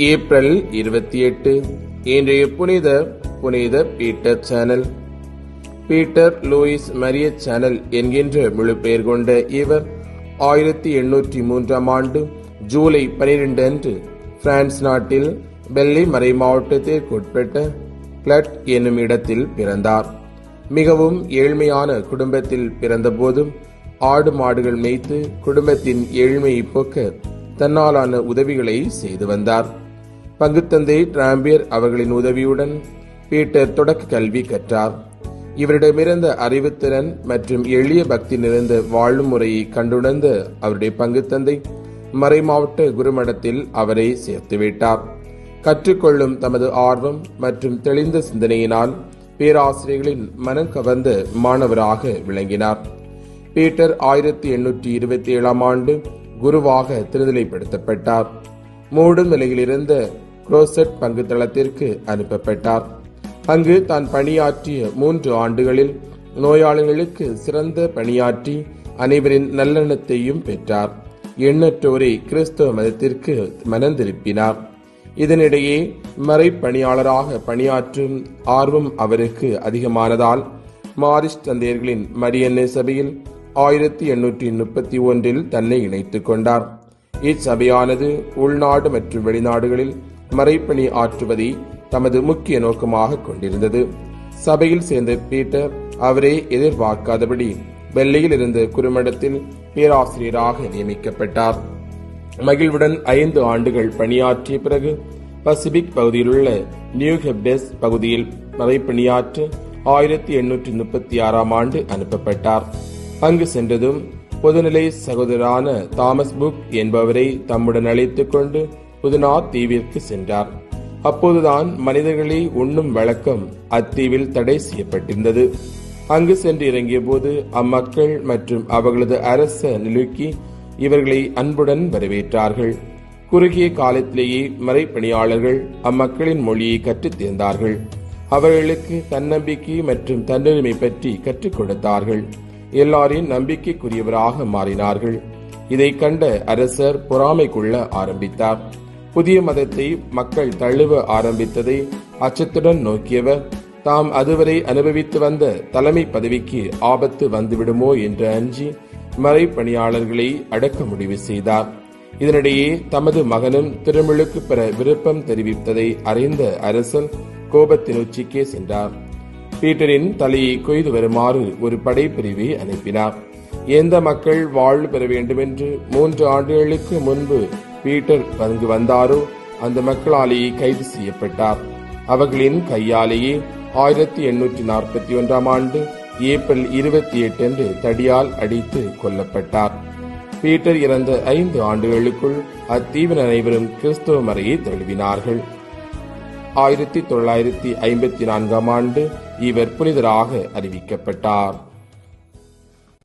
April 28 இன்றைய புனித Peter channel. Peter Louis Maria channel என்கின்ற முழு பெயர் கொண்ட இவர் 1803 ஆண்டு ஜூலை 12 அன்று பிரான்ஸ் நாட்டில் பெல்லி மறை மாவட்டத்திற்கு உட்பட்ட பிளட் என்னும் இடத்தில் பிறந்தார். மிகவும் ஏழ்மையான குடும்பத்தில் பிறந்தபோதும் ஆடு மாடுகள் மேய்த்து குடும்பத்தின் ஏழ்மையை போக்க தன்னாலான உதவிகளை செய்து வந்தார். பங்குத்தந்தை டிராம்பியர் அவர்களின் உதவியுடன் பீட்டர் தொடக்க கல்வி கற்றார். இவரிடமிருந்த அறிவுத்திறன் மற்றும் எளிய பக்தி நிறைந்த வாழும் முறையை கண்டுணர்ந்த அவருடைய பங்குத்தந்தை மறைமாவட்ட குருமடத்தில் அவரை சேர்த்துவிட்டார். கற்றுக்கொள்ளும் தமது ஆர்வம் மற்றும் தெளிந்த சிந்தனையினால் பேராசிரியர்களின் மனம் கவர்ந்த மாணவராக விளங்கினார். பீட்டர் 1827 ஆண்டு குருவாக திருநிலைப்படுத்தப்பட்டார். மூடும் நிலையில் இருந்த குரோசட் பங்கு தளத்திற்கு அனுப்பப்பட்டார். அங்கு தான் பணியாற்றிய 3 ஆண்டுகளில் நோயாளிகளுக்கு சிறந்த பணியாற்றி அனைவரின் நல்லெண்ணத்தையும் பெற்றார். எண்ணற்றோரை கிறிஸ்தவ மதத்திற்கு மனம் திருப்பினார். இதனிடையே மறைப்பணியாளராக பணியாற்றும் ஆர்வம் அவருக்கு அதிகமானதால் மாரிஸ் தந்தையர்களின் மரியன்னை சபையில் 1831 தன்னை இணைத்துக் கொண்டார். இச்சபையானது உள்நாடு மற்றும் வெளிநாடுகளில் மறைப்பணி ஆற்றுவதை தமது முக்கிய நோக்கமாக கொண்டிருந்தது. சபையில் சேர்ந்த பீட்டர் அவரே எதிர்பார்க்காதபடி வெள்ளையில் இருந்த குறுமடத்தில் பேராசிரியராக நியமிக்கப்பட்டார். மகிழ்வுடன் 5 ஆண்டுகள் பணியாற்றிய பிறகு பசிபிக் பகுதியில் உள்ள நியூ ஹெப்டஸ் பகுதியில் மறைப்பணியாற்ற 1836 ஆண்டு அனுப்பப்பட்டார். அங்கு சென்றதும் பொதுநிலை சகோதரரான தாமஸ் புக் என்பவரை தம்முடன் அழைத்துக் கொண்டு புதுனா தீவிற்கு சென்றார். அப்போதுதான் மனிதர்களை உண்ணும் வழக்கம் அத்தீவில் தடை செய்யப்பட்டிருந்தது. அங்கு சென்று இறங்கிய போது அம்மக்கள் மற்றும் அவர்களது அரச நிலுக்கி இவர்களை அன்புடன் வரவேற்றார்கள். குறுகிய காலத்திலேயே மறைப்பணியாளர்கள் அம்மக்களின் மொழியை கற்றுத் தேர்ந்தார்கள். அவர்களுக்கு தன்னம்பிக்கை மற்றும் தன்னுரிமை பற்றி கற்றுக் கொடுத்தார்கள். எல்லாரின் நம்பிக்கைக்குரியவராக மாறினார்கள். இதை கண்ட அரசர் பொறாமை கொள்ள ஆரம்பித்தார். புதிய மதத்தை மக்கள் தழுவ ஆரம்பித்ததை அச்சத்துடன் நோக்கியவர் தாம் அதுவரை அனுபவித்து வந்த தலைமை பதவிக்கு ஆபத்து வந்துவிடுமோ என்று அஞ்சி மறைப்பணியாளர்களை அடக்க முடிவு செய்தார். இதனிடையே தமது மகனும் திருமுழுக்கு பெற விருப்பம் தெரிவித்ததை அறிந்த அரசன் கோபத்தின் உச்சிக்கே சென்றார். பீட்டரின் தலையை கொய்து வருமாறு ஒரு படைப்பிரிவை அனுப்பினார். எந்த மக்கள் வாழ்வு பெற வேண்டும் என்று 3 ஆண்டுகளுக்கு முன்பு பீட்டர் அங்கு வந்தாரோ அந்த மக்களாலேயே கைது செய்யப்பட்டார். அவர்களின் கையாலேயே 1841 ஆண்டு ஏப்ரல் 28 அன்று தடியால் அடித்து கொல்லப்பட்டார். பீட்டர் இறந்த 5 ஆண்டுகளுக்குள் அத்தீவின் அனைவரும் கிறிஸ்தவ மறையை தழுவினார்கள். 1954 ஆண்டு இவர் புனிதராக அறிவிக்கப்பட்டார்.